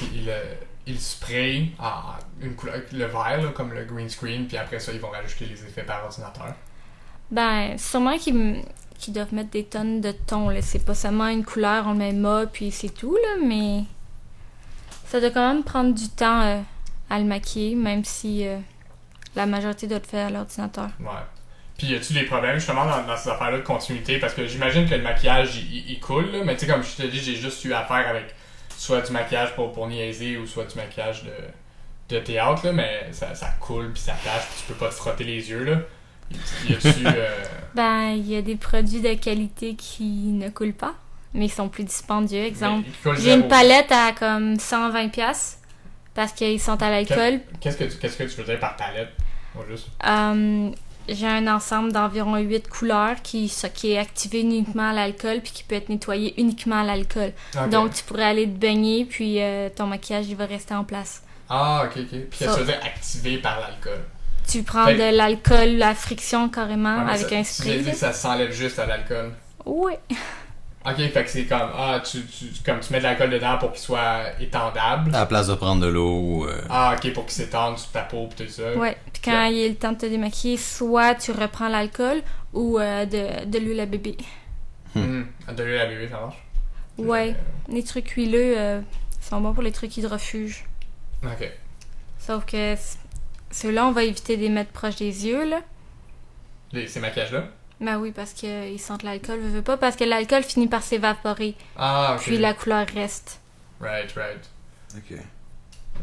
qu'il spray en une couleur, le vert, là, comme le green screen, puis après ça, ils vont rajouter les effets par ordinateur. Ben, sûrement qu'ils doivent mettre des tonnes de tons, là. C'est pas seulement une couleur, on le met mat, puis c'est tout, là, mais ça doit quand même prendre du temps à le maquiller, même si la majorité doit être fait à l'ordinateur. Ouais. Puis y a-tu des problèmes justement dans ces affaires-là de continuité? Parce que j'imagine que le maquillage, il coule, là, mais tu sais, comme je te dis, j'ai juste eu affaire avec soit du maquillage pour niaiser ou soit du maquillage de théâtre, là, mais ça coule, puis ça tache, puis tu peux pas te frotter les yeux, là. Y a-tu... Ben, il y a des produits de qualité qui ne coulent pas, mais qui sont plus dispendieux. Exemple, il coule j'ai une zéro. palette à comme 120$ parce qu'ils sont à l'alcool. Qu'est-ce que tu veux dire par palette? Moi, juste. J'ai un ensemble d'environ 8 couleurs qui est activé uniquement à l'alcool puis qui peut être nettoyé uniquement à l'alcool. Ok. Donc, tu pourrais aller te baigner puis ton maquillage il va rester en place. Ah, ok. Puis qu'est-ce que Ça- tu veux dire activé par l'alcool? Tu prends Fait- de l'alcool, la friction carrément Ouais, mais avec ça, un tu spray. veux dire là. que ça s'enlève juste à l'alcool? Oui. Ok, fait que c'est comme, comme tu mets de l'alcool dedans pour qu'il soit étendable. À la place de prendre de l'eau ou. Ah, ok, pour qu'il s'étende sur ta peau pis tout ça. Ouais. Puis quand il est le temps de te démaquiller, soit tu reprends l'alcool ou de l'huile à bébé. De l'huile à bébé, ça marche? Ouais. Les trucs huileux sont bons pour les trucs hydrofuges. Ok. Sauf que ceux-là, on va éviter de les mettre proches des yeux, là. Ces maquillages-là? Ben oui, parce qu'ils sentent l'alcool, veux pas, parce que l'alcool finit par s'évaporer, Ah, ok. puis la couleur reste. Right. Ok.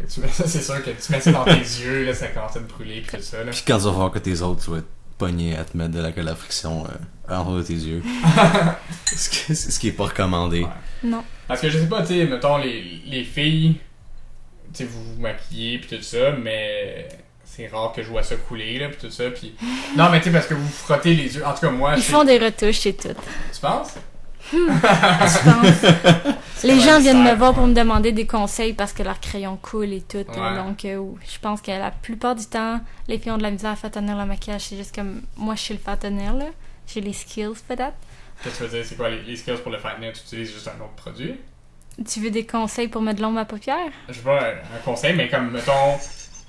Et tu mets ça, c'est sûr que tu mets ça dans tes yeux, là, ça commence à te brûler pis tout ça, là. Puis quand tu vas voir que tes autres, tu vas être pogné à te mettre de l'alcool à friction entre tes yeux. ce qui est pas recommandé. Ouais. Non. Parce que je sais pas, tu sais, mettons, les filles, tu sais, vous vous maquillez pis tout ça, mais c'est rare que je vois ça couler, là, pis tout ça, pis... Non, mais tu sais, parce que vous frottez les yeux. En tout cas, moi, Ils je sais... font des retouches, c'est tout. Tu penses? Je pense. Les un gens viennent me mystère, voir ouais. pour me demander des conseils parce que leur crayon coule et tout. Ouais. Donc, je pense que la plupart du temps, les filles ont de la misère à faire tenir leur maquillage. C'est juste comme moi, je sais le faire tenir, là. J'ai les skills, peut-être. Qu'est-ce que tu veux dire? C'est quoi les skills pour le faire tenir? Tu utilises juste un autre produit? Tu veux des conseils pour mettre de l'ombre à paupières? Je sais pas, un conseil, mais comme, mettons...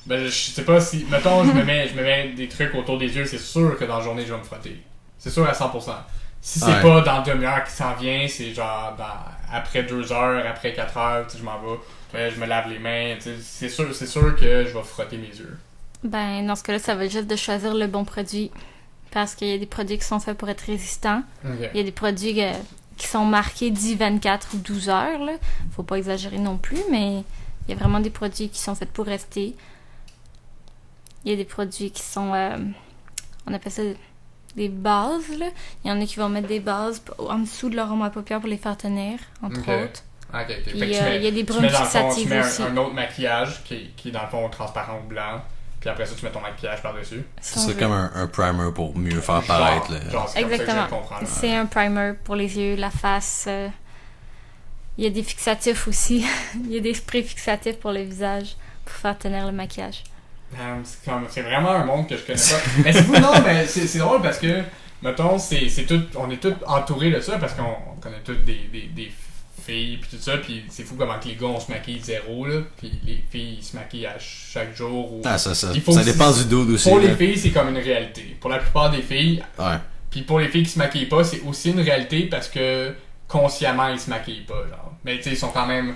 Ben, je sais pas si... Mettons, je me mets des trucs autour des yeux, c'est sûr que dans la journée, je vais me frotter. C'est sûr à 100%. Si c'est Ouais. pas dans demi-heure qui s'en vient, c'est genre après 2 heures, après 4 heures, tu sais, je m'en vais. Ouais, je me lave les mains, tu sais, c'est sûr que je vais frotter mes yeux. Ben, dans ce cas-là, ça va être juste de choisir le bon produit. Parce qu'il y a des produits qui sont faits pour être résistants. Ok. Il y a des produits qui sont marqués 10, 24 ou 12 heures, là. Faut pas exagérer non plus, mais il y a vraiment des produits qui sont faits pour rester. Il y a des produits qui sont... on appelle ça des bases, là. Il y en a qui vont mettre des bases en dessous de leur ombre à paupières pour les faire tenir, entre Ok. autres. Ok. Puis Fait que il y a des tu brumes mets dans le fond, tu fixatives mets aussi. un autre maquillage qui est dans le fond transparent ou blanc. Puis après ça, tu mets ton maquillage par-dessus. Si on C'est veut. comme un primer pour mieux faire paraître. là. Genre, c'est comme ça que je Exactement. le comprends. Là. C'est un primer pour les yeux, la face. Il y a des fixatifs aussi. Il y a des sprays fixatifs pour le visage pour faire tenir le maquillage. C'est vraiment un monde que je connais pas. Mais c'est fou, non, mais c'est drôle parce que, mettons, on est tous entourés de ça parce qu'on connaît toutes des filles pis tout ça, pis c'est fou comment que les gars on se maquille zéro, là, pis les filles ils se maquillent à chaque jour. Ou... Ah, ça Il faut ça aussi- dépend du dude aussi. Pour là. les filles, c'est comme une réalité. Pour la plupart des filles, Ouais. puis pour les filles qui se maquillent pas, c'est aussi une réalité parce que consciemment ils se maquillent pas, genre. Mais tu sais, ils sont quand même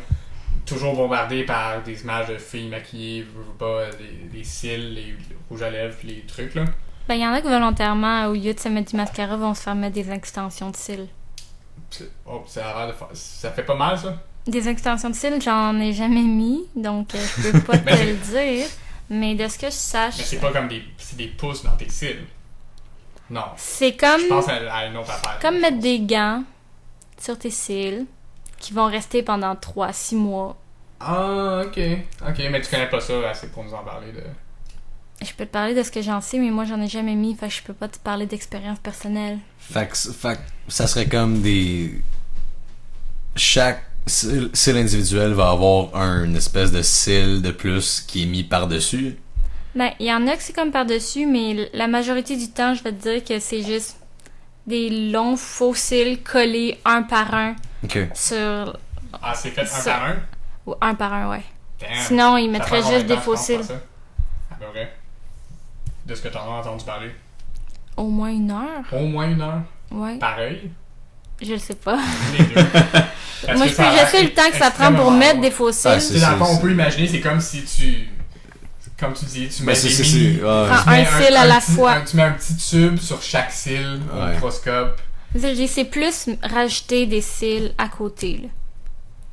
toujours bombardés par des images de filles maquillées, veux pas, les cils, les rouges à lèvres, puis les trucs, là. Ben, il y en a qui volontairement, au lieu de se mettre du mascara, vont se faire mettre des extensions de cils. Ça a l'air de faire... Ça fait pas mal, ça? Des extensions de cils, j'en ai jamais mis, donc je peux pas te Mais le dire. Mais de ce que je sache, Mais c'est pas comme c'est des pouces dans tes cils. Non. c'est comme, Je pense à une autre affaire. comme mettre des gants sur tes cils qui vont rester pendant 3-6 mois. Ah, ok. Ok, mais tu connais pas ça assez pour nous en parler de... Je peux te parler de ce que j'en sais, mais moi, j'en ai jamais mis, fait que je peux pas te parler d'expérience personnelle. Fait que ça serait comme des... Chaque cil individuel va avoir une espèce de cil de plus qui est mis par-dessus. Ben, il y en a que c'est comme par-dessus, mais la majorité du temps, je vais te dire que c'est juste des longs faux cils collés un par un Ok. sur... Ah, c'est fait un Ça- par un? Ou un par un, ouais. Damn. Sinon, ils Ça mettraient prend combien juste de des temps, faux tu penses, cils. faire ça? À peu près. De ce que t'en as entendu parler. Au moins 1 heure, Au moins 1 heure. ouais. Pareil. Je le sais pas. Les deux. Parce Moi, que je ça a sais l'air le temps que ça prend pour extrêmement mettre long. des faux cils. Ah, Tu sais, dans le fond, on c'est- peut imaginer, c'est comme si tu... Comme tu dis, tu mets Ben, des c'est... mini... ouais. Prends tu mets un cil à la petit- fois. tu mets un petit tube sur chaque cil au Ouais. microscope. C'est plus rajouter des cils à côté, là.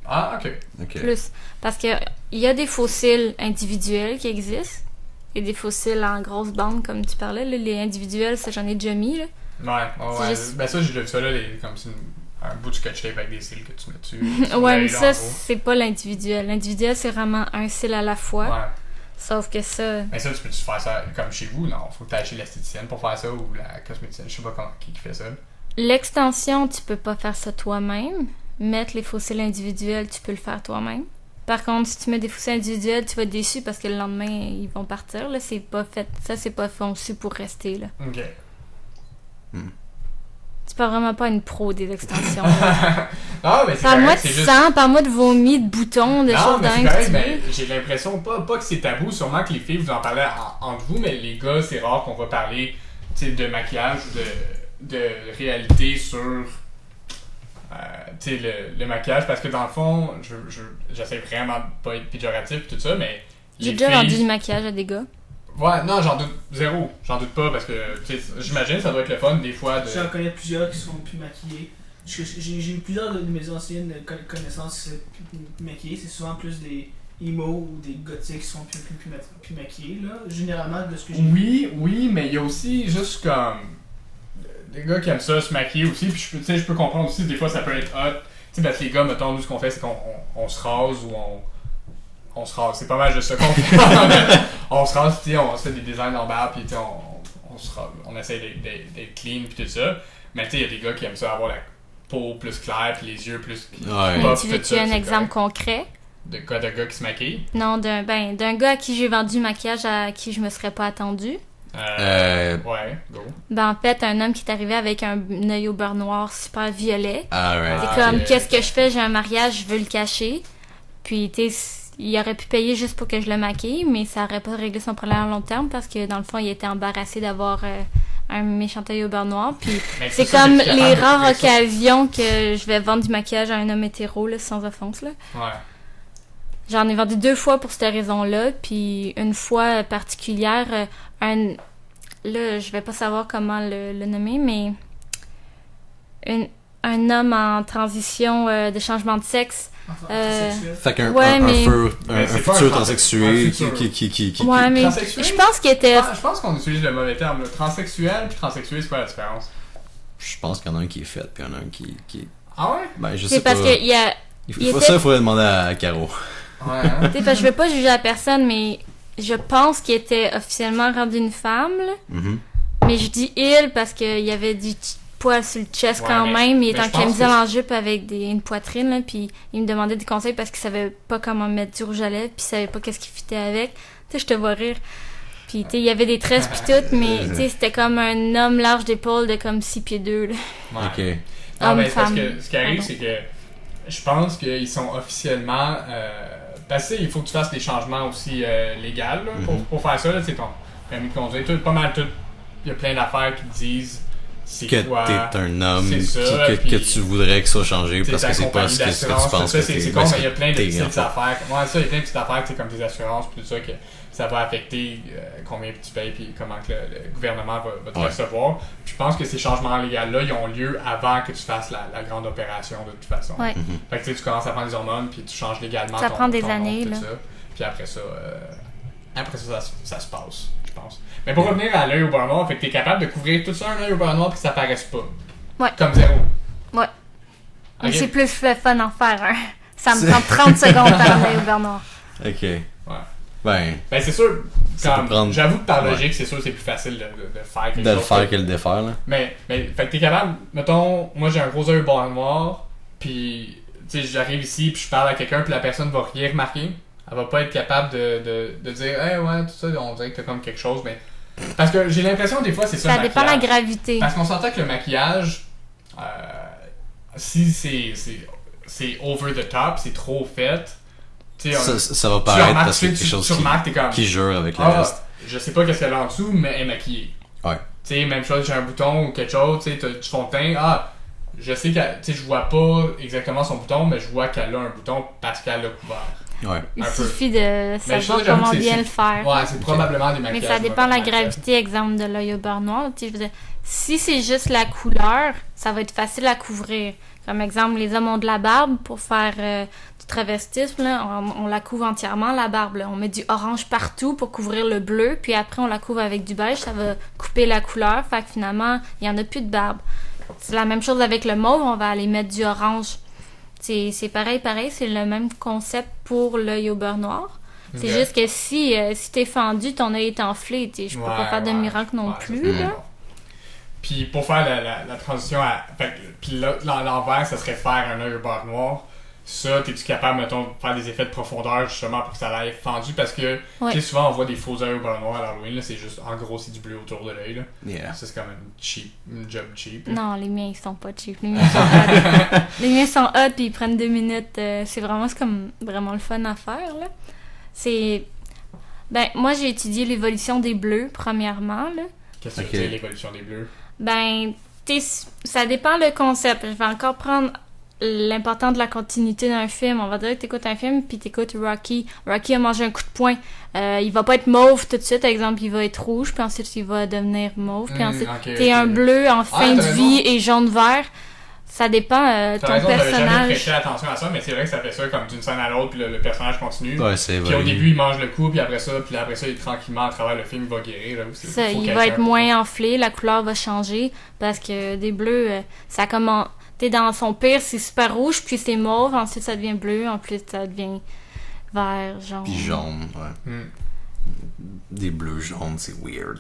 Ah, ok. Ok. Plus. Parce que il y a des faux cils individuels qui existent. Et des faux cils en grosse bande, comme tu parlais. Là. Les individuels, ça, j'en ai déjà mis, là. Ouais. C'est juste- Ben ça, j'ai déjà vu ça, là, comme c'est un bout de scotch tape avec des cils que tu mets dessus. Ouais, mais L'œil, ça, là, en gros. c'est pas l'individuel. L'individuel, c'est vraiment un cil à la fois. Ouais. Sauf que ça... Mais ça, tu peux-tu faire ça comme chez vous? Non, faut que tu ailles chez l'esthéticienne pour faire ça ou la cosméticienne. Je sais pas qui fait ça. L'extension, tu peux pas faire ça toi-même. Mettre les fossiles individuels, tu peux le faire toi-même. Par contre, si tu mets des fossiles individuels, tu vas être déçu parce que le lendemain, ils vont partir. Là, c'est pas fait. Ça, c'est pas conçu pour rester. Là. Ok. Tu peux vraiment pas une pro des extensions. Ah, mais c'est Parle-moi correct, de c'est juste... sang, parle-moi de vomi, de boutons, de Non, choses mais c'est dingues. correct, tu mais veux. j'ai l'impression, pas que c'est tabou, sûrement que les filles, vous en parlez entre vous, mais les gars, c'est rare qu'on va parler, tu sais, de maquillage ou de réalité sur, tu sais, le maquillage, parce que dans le fond, j'essaie vraiment de pas être péjoratif et tout ça, mais J'ai les déjà filles... vendu du maquillage à des gars. Ouais, non, j'en doute zéro, j'en doute pas, parce que, tu sais, j'imagine ça doit être le fun, des fois, de... J'en connais plusieurs qui sont plus maquillés. J'ai eu plusieurs de mes anciennes connaissances qui sont plus maquillées. C'est souvent plus des emo ou des gothiques qui sont plus maquillés. Là. Généralement, de ce que j'ai vu. Oui, mais il y a aussi juste comme des gars qui aiment ça se maquiller aussi, puis je peux comprendre aussi des fois ça peut être hot. Tu sais, parce que les gars, mettons, nous ce qu'on fait c'est qu'on se rase ou on se rase, c'est pas mal juste ça qu'on fait. On se rase, tu sais, on se fait des designs en barbe, puis tu sais, on se rase, on essaie d'être clean puis tout ça. Mais tu sais, il y a des gars qui aiment ça avoir la peau plus claire puis les yeux plus Ouais. puff, Tu tout veux-tu ça, un c'est exemple correct. concret? De quoi, de gars qui se maquillent? Non, d'un gars à qui j'ai vendu du maquillage à qui je me serais pas attendue. Ouais, go. Ben, en fait, un homme qui est arrivé avec un œil au beurre noir super violet. Alright. C'est comme, ok. qu'est-ce que je fais? J'ai un mariage, je veux le cacher. Puis, tu sais, il aurait pu payer juste pour que je le maquille, mais ça aurait pas réglé son problème à long terme parce que, dans le fond, il était embarrassé d'avoir un méchant œil au beurre noir. Puis, Mais c'est ça, comme t'es capable les de rares trouver ça. occasions que je vais vendre du maquillage à un homme hétéro, là, sans offense, là. Ouais. J'en ai vendu 2 fois pour cette raison-là, puis une fois particulière, là, je vais pas savoir comment le nommer, mais un homme en transition de changement de sexe. Sexuel. Fait qu'un Ouais, un mais- Mais c'est pas futur un transsexué un futur. qui Ouais, mais transsexuel? je pense qu'il était... Je pense qu'on utilise le mauvais terme. Là. Transsexuel puis transsexué, c'est quoi la différence? Je pense qu'il y en a un qui est fait, puis il y en a un qui... Ah ouais? Ben, je sais C'est pas. parce que il y a... il était- Ça, il faudrait demander à Caro. Ouais, hein? Tu sais, parce que je veux pas juger la personne, mais je pense qu'il était officiellement rendu une femme, là. Mhm. Mais je dis il parce qu'il y avait du poil sur le chest Ouais, quand mais- même. Il était mais en je pense camisole que- en jupe avec une poitrine, là, puis il me demandait des conseils parce qu'il savait pas comment mettre du rouge à lèvres, puis il savait pas qu'est-ce qu'il fitait avec. Tu sais, je te vois rire. Puis, tu sais, il y avait des tresses pis tout, mais tu sais, c'était comme un homme large d'épaule de comme 6 pieds 2, là. Ouais. Ok. Ah, mais parce Homme-femme. que ce qui arrive, Pardon. c'est que je pense qu'ils sont officiellement. Parce qu'il faut que tu fasses des changements aussi légaux là, pour faire ça. C'est ton permis de conduire. Pas mal tout. Il y a plein d'affaires qui te disent c'est Que quoi. t'es un homme C'est ça, que puis- tu voudrais que ça changé T'sais, parce ta que c'est pas compagnie ce que tu d'assurance, penses tout ça, que c'est t'es. con, Ben, mais il y a plein de t'es, petites en fait. affaires. Ouais, ça, il y a plein de petites affaires, tu sais, comme tes assurances, puis tout ça, que ça va affecter combien tu payes, puis comment que le gouvernement va te Ouais. recevoir. Puis je pense que ces changements légaux-là, ils ont lieu avant que tu fasses la grande opération, de toute façon. Ouais. Fait que tu sais, tu commences à prendre des hormones, puis tu changes légalement Ça ton prend des ton nom, années, tout là. ça. Puis après ça, ça se passe, je pense. Mais pour revenir à l'œil au beurre noir, fait que t'es capable de couvrir tout ça un œil au beurre noir, puis que ça paraisse pas. Ouais. Comme zéro. Ouais. Mais Ok. c'est plus le fun en faire un. Ça me prend 30 secondes par un œil au beurre noir. Ok. Ouais. Ben. Ben c'est sûr, ça peut prendre... J'avoue que par Ouais. logique, c'est sûr que c'est plus facile de faire quelque de le chose faire que le défaire, là. Mais, fait que t'es capable, mettons, moi j'ai un gros œil bord noir, puis tu sais, j'arrive ici, puis je parle à quelqu'un, puis la personne va rien remarquer. Elle va pas être capable de dire, hey, ouais, tout ça, on dirait que t'as comme quelque chose, mais. Parce que j'ai l'impression, des fois, c'est ça. Ça le dépend de la maquillage. gravité. Parce qu'on s'entend que le maquillage, si c'est over the top, c'est trop fait, tu sais, Ça va tu paraître remarques, parce que tu quelque chose remarques, t'es comme. qui jure avec le Ah, reste. je sais pas qu'est-ce qu'elle a en dessous, mais elle est maquillée. Ouais. Tu sais, même chose, j'ai un bouton ou quelque chose, tu sais, du fond de teint. Ah, je sais qu'elle, tu sais, je vois pas exactement son bouton, mais je vois qu'elle a un bouton parce qu'elle l'a couvert. Ouais. Il un peu. suffit de Mais savoir ça, j'avoue comment que bien c'est- le faire. Ouais, c'est probablement des Mais maquillages. ça dépend de la moi, gravité, exemple de l'œil au beurre noir. Tu sais, je veux dire, si c'est juste la couleur, ça va être facile à couvrir. Comme exemple, les hommes ont de la barbe pour faire du travestisme. Là, on la couvre entièrement, la barbe. Là. On met du orange partout pour couvrir le bleu, puis après on la couvre avec du beige, ça va couper la couleur. Fait que finalement, il n'y en a plus de barbe. C'est la même chose avec le mauve, on va aller mettre du orange. C'est pareil, c'est le même concept pour l'œil au beurre noir. C'est Ok. juste que si t'es fendu, ton œil est enflé. Je peux pas faire de miracle non plus. ça, Là. bon. Puis pour faire la transition à. Fait que, puis là, l'envers, ça serait faire un œil au beurre noir. Ça, t'es-tu capable, mettons, de faire des effets de profondeur justement pour que ça aille fendu? Parce que, Ouais. tu sais, souvent on voit des faux œils au beurre noir à l'Halloween, là, c'est juste, en gros, c'est du bleu autour de l'œil, là. Yeah. Ça, c'est quand même cheap, une job cheap. Non, les miens, ils sont pas cheap. Les miens sont hot. Les miens sont hot, puis ils prennent 2 minutes. C'est comme vraiment le fun à faire, là. Ben, moi, j'ai étudié l'évolution des bleus, premièrement, là. Qu'est-ce que Ok. tu veux dire, l'évolution des bleus? Ben, ça dépend le concept. Je vais encore prendre l'important de la continuité d'un film. On va dire que t'écoutes un film, puis t'écoutes Rocky. Rocky a mangé un coup de poing. Il va pas être mauve tout de suite. Exemple, il va être rouge, puis ensuite, il va devenir mauve. Puis ensuite, Ok, t'es un bleu en fin de t'as vie raison. et jaune-vert. Ça dépend T'as ton raison, j'avais jamais personnage. prêté attention à ça, mais c'est vrai que ça fait ça comme d'une scène à l'autre, puis le personnage continue. Ouais, c'est Puis au vrai. début, il mange le coup, puis après ça, il tranquillement, à travers le film, il va guérir. Là, Ça, il va être moins enflé, la couleur va changer parce que des bleus, ça commence. T'es dans son pire, c'est super rouge, puis c'est mauve, ensuite ça devient bleu, en plus ça devient vert, jaune. Puis jaune, ouais. Des bleus jaunes, c'est weird.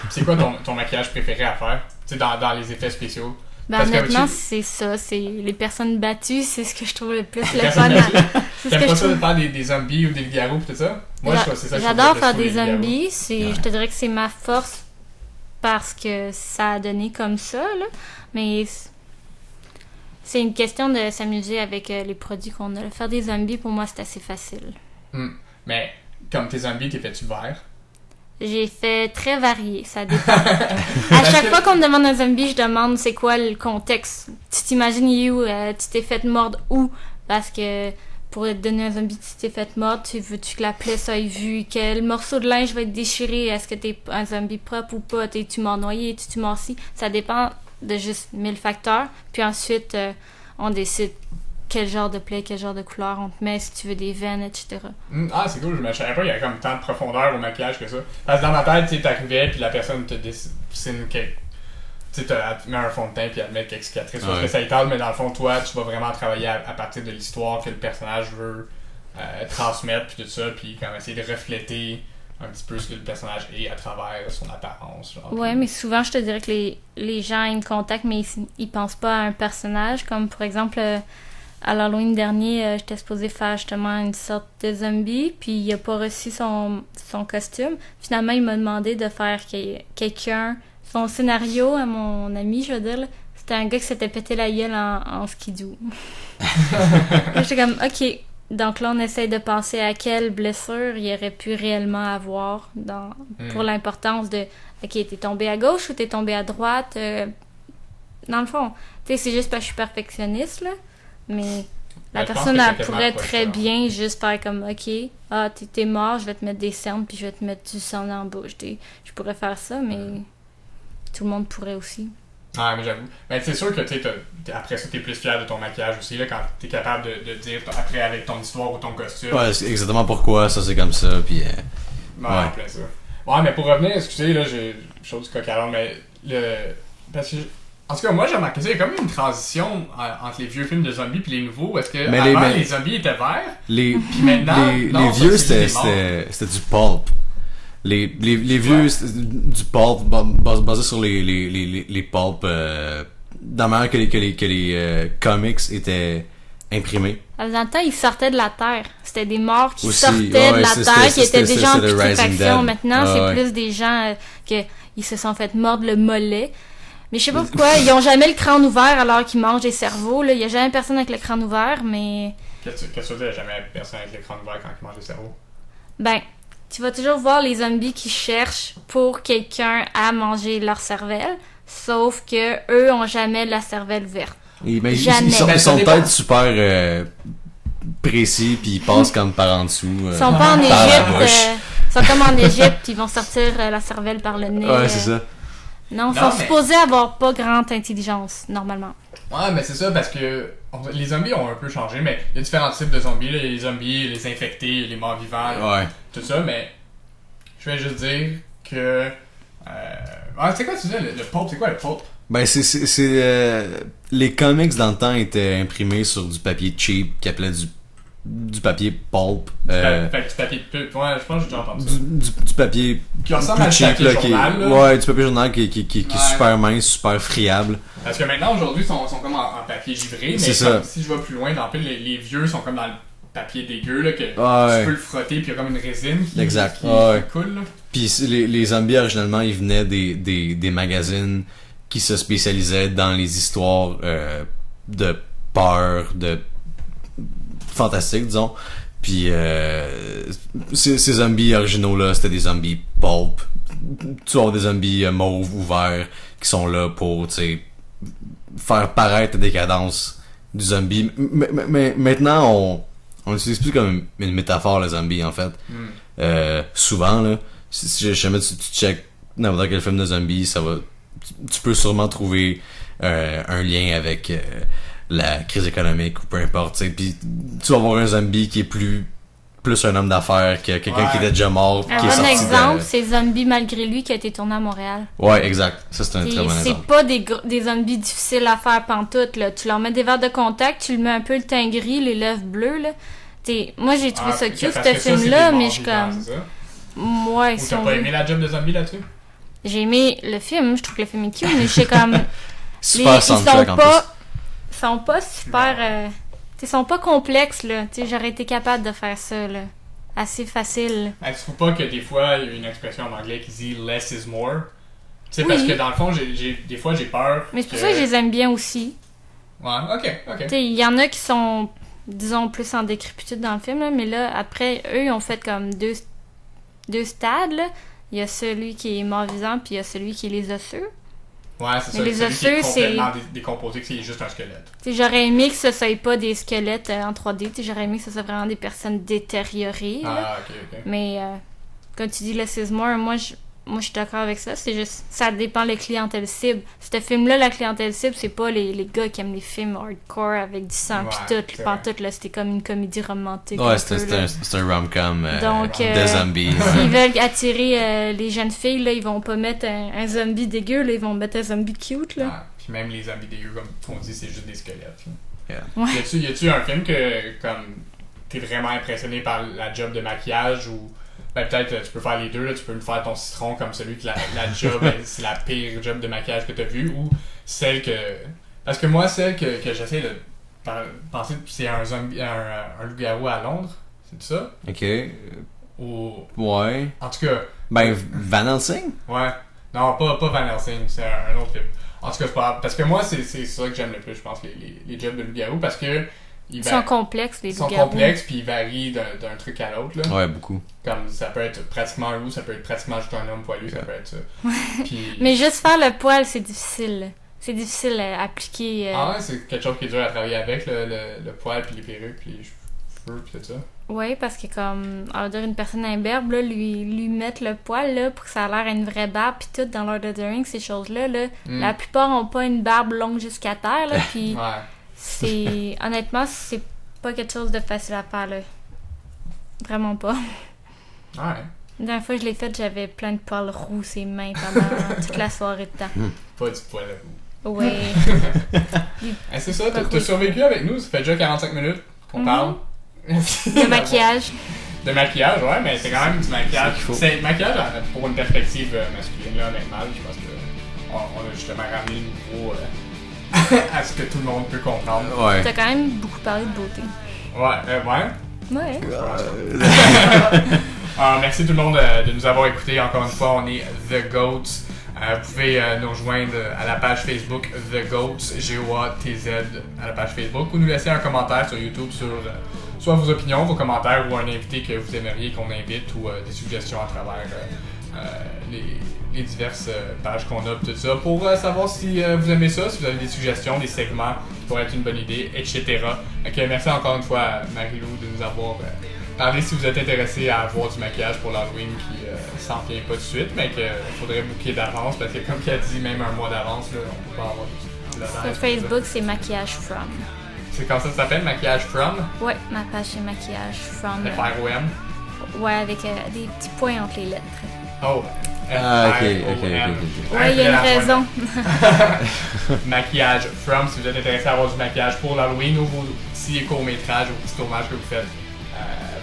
C'est quoi ton maquillage préféré à faire? Tu sais, dans les effets spéciaux? Ben, Parce que honnêtement, tu- c'est ça, c'est les personnes battues, c'est ce que je trouve le plus le Personne fun. battu. C'est ce T'aimes que pas je ça de trouve. faire des zombies ou des loups-garous pis tout ça? Moi, je trouve que c'est ça que je trouve J'adore le faire plus des cool, les loups-garous. zombies, je te dirais que c'est ma force parce que ça a donné comme ça, là. Mais c'est une question de s'amuser avec les produits qu'on a. Faire des zombies, pour moi, c'est assez facile. Mais, comme tes zombies, t'es fait-tu vert? J'ai fait très varié, ça dépend. À chaque fois qu'on me demande un zombie, je demande c'est quoi le contexte. Tu t'imagines où, tu t'es fait mordre où? Parce que pour te donner un zombie, tu t'es fait mordre, veux-tu que la plaie soit vue? Quel morceau de linge va être déchiré? Est-ce que t'es un zombie propre ou pas? T'es-tu mort noyé? T'es-tu mort si? Ça dépend de juste 1000 facteurs. Puis ensuite, on décide quel genre de plaie, quel genre de couleur on te met, si tu veux des veines, etc. Ah, c'est cool, je savais pas qu'il y avait comme tant de profondeur au maquillage que ça. Parce que dans ma tête, tu sais, t'arrivais, puis la personne te dessine quelque. Tu sais, elle te met un fond de teint, puis elle te met quelques cicatrices sur Ouais. ce spécial, mais dans le fond, toi, tu vas vraiment travailler à partir de l'histoire que le personnage veut transmettre, puis tout ça, puis comme essayer de refléter un petit peu ce que le personnage est à travers son apparence. Genre, Ouais, puis- mais souvent, je te dirais que les gens, ils me contactent, mais ils pensent pas à un personnage. Comme, par exemple, à l'Halloween dernier, j'étais supposée faire justement une sorte de zombie, puis il a pas reçu son costume. Finalement, il m'a demandé de faire quelqu'un... Son scénario, à mon ami, je veux dire, là, c'était un gars qui s'était pété la gueule en skidoo. Là, j'étais comme, OK. Donc là, on essaie de penser à quelle blessure il aurait pu réellement avoir pour l'importance de OK, t'es tombé à gauche ou t'es tombé à droite? Dans le fond, tu sais, c'est juste parce que je suis perfectionniste, là. Mais la je pense personne, que elle c'est pourrait quasiment très pas bien juste faire comme OK, t'es mort, je vais te mettre des cernes puis je vais te mettre du sang dans la bouche. Je pourrais faire ça, mais tout le monde pourrait aussi. Ah, mais j'avoue. Mais c'est sûr que tu sais, après ça, t'es plus fier de ton maquillage aussi, là, quand t'es capable de dire après avec ton histoire ou ton costume. Ouais, c'est exactement pourquoi ça c'est comme ça, puis Ouais, plein ça. Ouais, mais pour revenir, excusez, là, j'ai chose du coq à l'âne, mais parce que, en tout cas, moi, j'ai remarqué ça, il y a comme une transition entre les vieux films de zombies et les nouveaux, est-ce que Mais avant, les les zombies étaient verts, les, puis maintenant, non, les vieux ça, c'est c'était des morts. du pulp. Les vieux du pulp basé sur les pulp dans la manière que les comics étaient imprimés. Dans le temps, ils sortaient de la Terre. C'était des morts qui Aussi, sortaient de la Terre, qui étaient déjà en c'était The Rising putréfaction. Dead. Maintenant, c'est plus des gens ils se sont fait mordre le mollet. Mais je sais pas pourquoi, ils ont jamais le crâne ouvert alors qu'ils mangent des cerveaux. Il y a jamais personne avec le crâne ouvert, mais... Qu'est-ce que tu veux dire, jamais personne avec l'écran ouvert quand il mange le cerveau? Ben, tu vas toujours voir les zombies qui cherchent pour quelqu'un à manger leur cervelle, sauf que eux ont jamais la cervelle verte. Ils Jamais. sont peut-être super précis puis ils passent comme par en dessous. Ils sont pas en par la Égypte, bouche. ils sont comme en Égypte, ils vont sortir la cervelle par le nez. Ouais, c'est ça. Non, ils Non, sont mais- supposés avoir pas grande intelligence, normalement. Ouais, mais c'est ça parce que les zombies ont un peu changé, mais il y a différents types de zombies. Là. Il y a les zombies, les infectés, les morts vivants, Ouais. tout ça, mais je vais juste dire que. C'est quoi tu disais, le pulp? C'est quoi le pulp? Ben c'est les comics dans le temps étaient imprimés sur du papier cheap qui appelait du papier pulp. Fait que du papier de pulp. Ouais, je pense que j'ai déjà entendu ça. Du papier Qui ressemble plus à du cheap, papier là, journal, là. ouais, du papier journal qui est Ouais. super mince, super friable. Parce que maintenant, aujourd'hui, ils sont comme en papier givré, mais C'est comme ça. si je vais plus loin, dans le pire, les vieux sont comme dans le papier dégueu, là, que Ouais. tu peux le frotter, puis il y a comme une résine qui, Exact. qui Ouais. coule, là. Puis les zombies originalement ils venaient des magazines qui se spécialisaient dans les histoires de peur, de fantastique disons. Puis ces zombies originaux là, c'était des zombies pulp. Tu vois des zombies mauves ouverts qui sont là pour, tu sais, faire paraître la décadence du zombie. Mais maintenant on l'utilise plus comme une métaphore le zombie en fait. Souvent là, si jamais tu check n'importe quel film de zombie, ça va, tu peux sûrement trouver un lien avec la crise économique ou peu importe, tu sais. Puis tu vas avoir un zombie qui est plus un homme d'affaires que quelqu'un Ouais. qui était déjà mort Un qui est bon sorti exemple, c'est Zombie malgré lui qui a été tourné à Montréal. Ouais, exact. Ça c'est un Puis très bon c'est exemple. pas des zombies difficiles à faire pantoute, là. Tu leur mets des verres de contact, tu le mets un peu le teint gris, les lèvres bleues, là. Moi, j'ai trouvé ça cute, ce film-là, mais je suis comme... Moi, Ou t'as pas aimé la job de zombie là-dessus? J'ai aimé le film, je trouve que le film est cute, mais je sais comme... Super soundtrack en plus. Ils sont pas super... ils sont pas complexes, là. Tu sais, j'aurais été capable de faire ça, là. Assez facile. Tu trouves pas que des fois, il y a une expression en anglais qui dit « less is more ». Tu sais, Oui. parce que dans le fond, des fois, j'ai peur Mais c'est pour ça que je les aime bien aussi. Ouais, ok. Tu sais, il y en a qui sont, disons, plus en décrépitude dans le film, là, mais là, après, eux, ils ont fait comme deux stades, là. Il y a celui qui est mort-vivant, puis il y a celui qui est les osseux. Ouais, c'est ça. Mais les celui qui est osseux, c'est- complètement décomposé, que c'est juste un squelette. Tu sais, j'aurais aimé que ce soit pas des squelettes en 3D, tu sais, j'aurais aimé que ce soit vraiment des personnes détériorées, là. Ah, ok. Mais, quand tu dis le More, moi, je suis d'accord avec ça. C'est juste, ça dépend de la clientèle cible. Ce film-là, la clientèle cible, c'est pas les gars qui aiment les films hardcore avec du sang pis Ouais, tout. c'est Pantoute, là, c'était comme une comédie romantique. Ouais, un c'était peu, là. c'est un rom-com Donc, de zombies. S'ils veulent attirer les jeunes filles, là, ils vont pas mettre un zombie dégueu, là, ils vont mettre un zombie cute, là. Ouais. Puis même les zombies dégueux, comme on dit, c'est juste des squelettes. Là. Yeah. Ouais. Y a-tu un film que, comme, t'es vraiment impressionné par la job de maquillage ou... Ben, peut-être tu peux faire les deux, là. Tu peux me faire ton citron comme celui que la job, c'est la pire job de maquillage que t'as vue, ou celle que... Parce que moi, celle que j'essaie de penser, c'est un zombie, un loup-garou à Londres, c'est ça? Ok. Ou... Ouais. En tout cas, Ben, Van Helsing? ouais. Non, pas Van Helsing, c'est un autre film. En tout cas, c'est pas grave. Parce que moi, c'est ça que j'aime le plus, je pense, les jobs de loup-garou, parce que... Ils sont complexes, les Ils sont loups-garous. complexes, puis ils varient d'un truc à l'autre, là. Ouais, beaucoup. Comme ça peut être pratiquement un loup, ça peut être pratiquement juste un homme poilu, ça peut être ça. Puis... Mais juste faire le poil, c'est difficile, là. C'est difficile à appliquer. Ah ouais, c'est quelque chose qui est dur à travailler avec, le poil, puis les perruques, puis les cheveux, puis tout ça. Oui, parce que comme, on va dire une personne imberbe, là, lui mettre le poil, là, pour que ça a l'air à une vraie barbe, puis tout, dans Lord of the Rings, ces choses-là, là, la plupart ont pas une barbe longue jusqu'à terre, là, puis Ouais. c'est... Honnêtement, c'est pas quelque chose de facile à faire, là. Vraiment pas. Ouais. La dernière fois que je l'ai fait, j'avais plein de poils roux ses mains pendant toute la soirée de temps. Pas du poil à vous. Ouais. C'est ça, t'as survécu avec nous, ça fait déjà 45 minutes qu'on parle. Le maquillage. De maquillage, ouais, mais c'est quand même du maquillage. C'est qu'il faut. C'est maquillage pour une perspective masculine, là, honnêtement. Je pense que on a justement ramené le niveau à ce que tout le monde peut comprendre. Ouais. T'as quand même beaucoup parlé de beauté. Ouais, ouais. Ouais. Merci tout le monde de nous avoir écoutés. Encore une fois, on est The Goats. Vous pouvez nous rejoindre à la page Facebook The Goats, G-O-A-T-Z, à la page Facebook, ou nous laisser un commentaire sur YouTube sur soit vos opinions, vos commentaires, ou un invité que vous aimeriez qu'on invite, ou des suggestions à travers les diverses pages qu'on a, tout ça, pour savoir si vous aimez ça, si vous avez des suggestions, des segments qui pourraient être une bonne idée, etc. Donc, merci encore une fois à Marie-Lou de nous avoir parlé. Si vous êtes intéressé à avoir du maquillage pour l'Halloween qui s'en vient pas tout de suite, mais qu'il faudrait booker d'avance, parce que comme elle dit, même un mois d'avance, là, on peut pas avoir de Sur Facebook, c'est Maquillage From. C'est comme ça que ça s'appelle, Maquillage From? Ouais, ma page c'est Maquillage From. F-R-O-M? Ouais, avec des petits points entre les lettres. Oh! Ah, ok. Ouais, il y a une raison. Maquillage From, si vous êtes intéressé à avoir du maquillage pour l'Halloween ou vos petits courts-métrages ou petits tournages que vous faites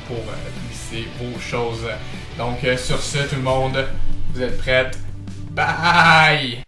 pour publier vos choses. Donc, sur ce, tout le monde, vous êtes prêts? Bye!